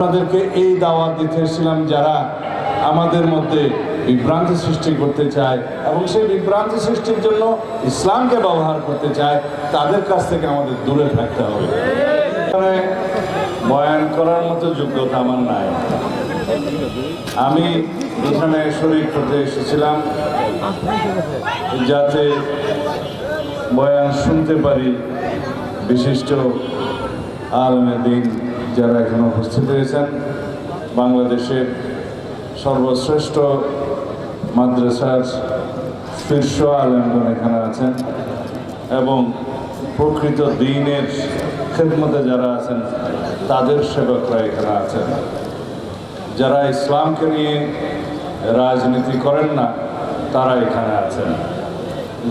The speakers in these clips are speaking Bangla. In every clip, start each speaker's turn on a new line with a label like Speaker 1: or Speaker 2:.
Speaker 1: আপনাদেরকে এই দাওয়াত দিতে এসেছিলাম যারা আমাদের মধ্যে বিভ্রান্তি সৃষ্টি করতে চায় এবং সেই বিভ্রান্তি সৃষ্টির জন্য ইসলামকে ব্যবহার করতে চায়, তাদের কাছ থেকে আমাদের দূরে থাকতে হবে। এখানে বয়ান করার মতো যোগ্যতা আমার নাই। আমি এখানে শরীক হতে এসেছিলাম যাতে বয়ান শুনতে পারি বিশিষ্ট আলেমে দ্বীন যারা এখানে উপস্থিত হয়েছেন। বাংলাদেশের সর্বশ্রেষ্ঠ মাদ্রাসার শীর্ষ আলেমগণ এখানে আছেন এবং প্রকৃত দ্বীনের খেদমতে যারা আছেন তাদের সেবকরা এখানে আছেন। যারা ইসলামকে নিয়ে রাজনীতি করেন না তারা এখানে আছেন।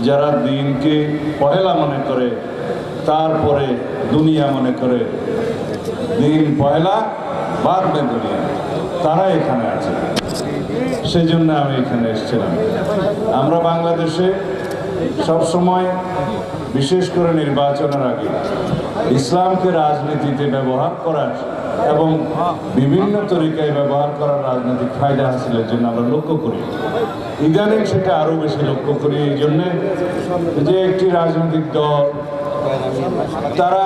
Speaker 1: যারা দ্বীনকে পহেলা মনে করে তারপরে দুনিয়া মনে করে, দিন পয়লা বাদ মে দুনিয়া, তারা এখানে আছে। সেই জন্য আমি এখানে এসেছিলাম। আমরা বাংলাদেশে সবসময় বিশেষ করে নির্বাচনের আগে ইসলামকে রাজনীতিতে ব্যবহার করার এবং বিভিন্ন তরিকায় ব্যবহার করার রাজনৈতিক ফায়দা হাসিলের জন্য আমরা লক্ষ্য করি। ইদানিং সেটা আরও বেশি লক্ষ্য করি এই জন্যে যে একটি রাজনৈতিক দল তারা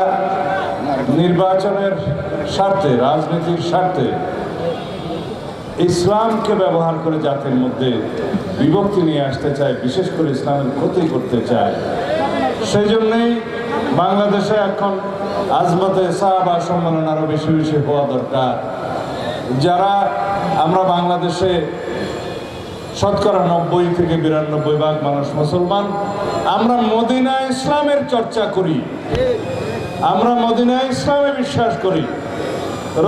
Speaker 1: নির্বাচনের স্বার্থে, রাজনীতির স্বার্থে ইসলামকে ব্যবহার করে জাতির মধ্যে বিভক্তি নিয়ে আসতে চায়, বিশেষ করে ইসলামের ক্ষতি করতে চায়। সেই জন্যেই বাংলাদেশে এখন আজমতে সাহাবা সম্মেলন আরও বেশি বেশি হওয়া দরকার। যারা আমরা বাংলাদেশে শতকরা 90 থেকে 92% মানুষ মুসলমান, আমরা মদিনা ইসলামের চর্চা করি, আমরা মদিনা ইসলামে বিশ্বাস করি।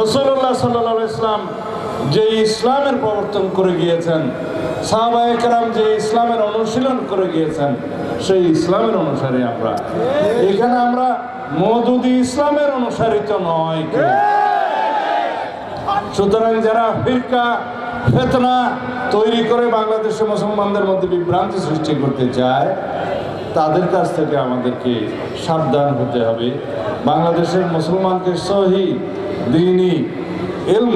Speaker 1: রাসূলুল্লাহ সাল্লাল্লাহু আলাইহি ওয়াসাল্লাম যে ইসলামের প্রবর্তন করে গিয়েছেন, সাহাবায়ে কেরাম যে ইসলামের অনুশীলন করে গিয়েছেন, সেই ইসলামের অনুসারী আমরা। এখানে আমরা মওদুদি ইসলামের অনুসারিত নয় কেউ। সুতরাং যারা ফিরকা ফিতনা তৈরি করে বাংলাদেশে মুসলমানদের মধ্যে বিভ্রান্তি সৃষ্টি করতে চায়, তাদের কাছ থেকে আমাদেরকে সাবধান হতে হবে। বাংলাদেশের মুসলমানকে সহি দ্বীনি ইলম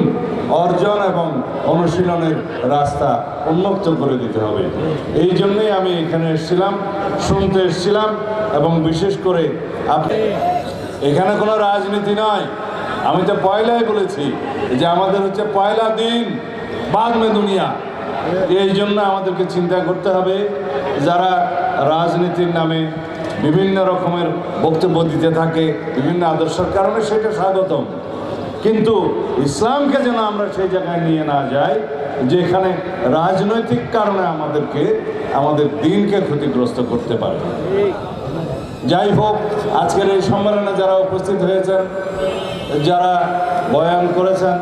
Speaker 1: অর্জন এবং অনুশীলনের রাস্তা উন্মুক্ত করে দিতে হবে। এই জন্যই আমি এখানে এসেছিলাম, শুনতে এসেছিলাম। এবং বিশেষ করে আপনি এখানে কোনো রাজনীতি নয়। আমি তো পয়লাই বলেছি যে আমাদের হচ্ছে পয়লা দিন বাদ মে দুনিয়া। এই জন্য আমাদেরকে চিন্তা করতে হবে যারা রাজনীতির নামে বিভিন্ন রকমের বক্তব্য দিতে থাকে বিভিন্ন আদর্শের কারণে, সেটা স্বাগতম, কিন্তু ইসলামকে যেন আমরা সেই জায়গায় নিয়ে না যাই যেখানে রাজনৈতিক কারণে আমাদেরকে আমাদের দ্বীনকে ক্ষতিগ্রস্ত করতে পারে। যাই হোক, আজকের এই সম্মেলনে যারা উপস্থিত হয়েছেন, যারা বয়ান করেছেন,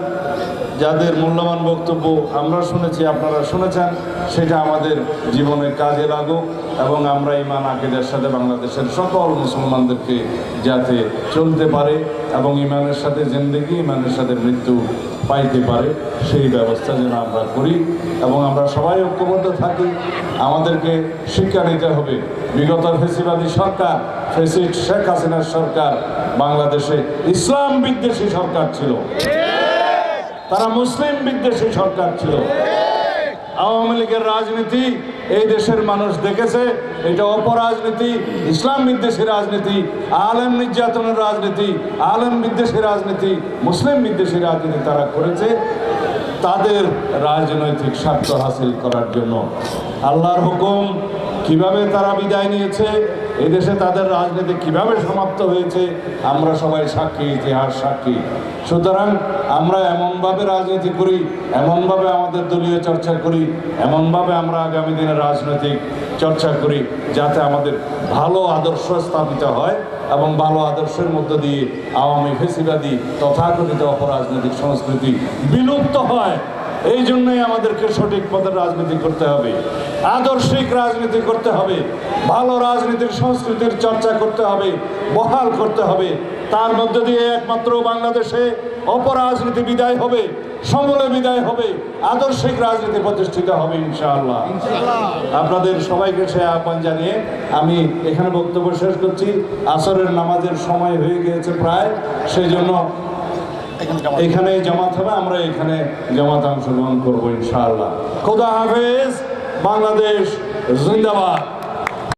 Speaker 1: যাদের মূল্যবান বক্তব্য আমরা শুনেছি, আপনারা শুনেছেন, সেটা আমাদের জীবনে কাজে লাগুক এবং আমরা ঈমান আকীদার সাথে বাংলাদেশের সকল মুসলমানদেরকে যাতে চলতে পারে এবং ঈমানের সাথে জিন্দেগি, ঈমানের সাথে মৃত্যু পাইতে পারে, সেই ব্যবস্থা যেন আমরা করি এবং আমরা সবাই ঐক্যবদ্ধ থাকি। আমাদেরকে শিক্ষা নিতে হবে, বিগত ফেসিবাদী সরকার, ফেসিস্ট শেখ হাসিনার সরকার বাংলাদেশে ইসলাম বিদ্বেষী সরকার ছিল, তারা মুসলিম বিদ্বেষী সরকার ছিল। আওয়ামী লীগের রাজনীতি এই দেশের মানুষ দেখেছে, এটা অপরাজনীতি, ইসলাম বিদ্বেষী রাজনীতি, আলেম নির্যাতনের রাজনীতি, আলেম বিদ্বেষী রাজনীতি, মুসলিম বিদ্বেষী রাজনীতি তারা করেছে তাদের রাজনৈতিক স্বার্থ হাসিল করার জন্য। আল্লাহর হুকুম কিভাবে তারা বিদায় নিয়েছে, এই দেশে তাদের রাজনীতি কিভাবে সমাপ্ত হয়েছে, আমরা সবাই সাক্ষী, ইতিহাস সাক্ষী। সুতরাং আমরা এমনভাবে রাজনীতি করি, এমনভাবে আমাদের দলীয় চর্চা করি, এমনভাবে আমরা আগামী দিনে রাজনৈতিক চর্চা করি যাতে আমাদের ভালো আদর্শ স্থাপিত হয় এবং ভালো আদর্শের মধ্য দিয়ে আওয়ামী ফেসিবাদী তথাকথিত অপরাজনৈতিক সংস্কৃতি বিলুপ্ত হয়। এই জন্যই আমাদেরকে সঠিক পথে রাজনীতি করতে হবে, আদর্শিক রাজনীতি করতে হবে, ভালো রাজনীতির সংস্কৃতির চর্চা করতে হবে, বহাল করতে হবে। তার মধ্য দিয়ে একমাত্র বাংলাদেশে অপরাজনীতি বিদায় হবে, সমূলে বিদায় হবে, আদর্শিক রাজনীতি প্রতিষ্ঠিত হবে ইনশাআল্লাহ। আপনাদের সবাইকে সে আহ্বান জানিয়ে আমি এখানে বক্তব্য শেষ করছি। আসরের নামাজের সময় হয়ে গিয়েছে প্রায়, সেই জন্য এখানে জামাত হবে, আমরা এখানে জামাত অংশগ্রহণ করবো ইনশাআল্লাহ। খোদা হাফেজ, বাংলাদেশ জিন্দাবাদ।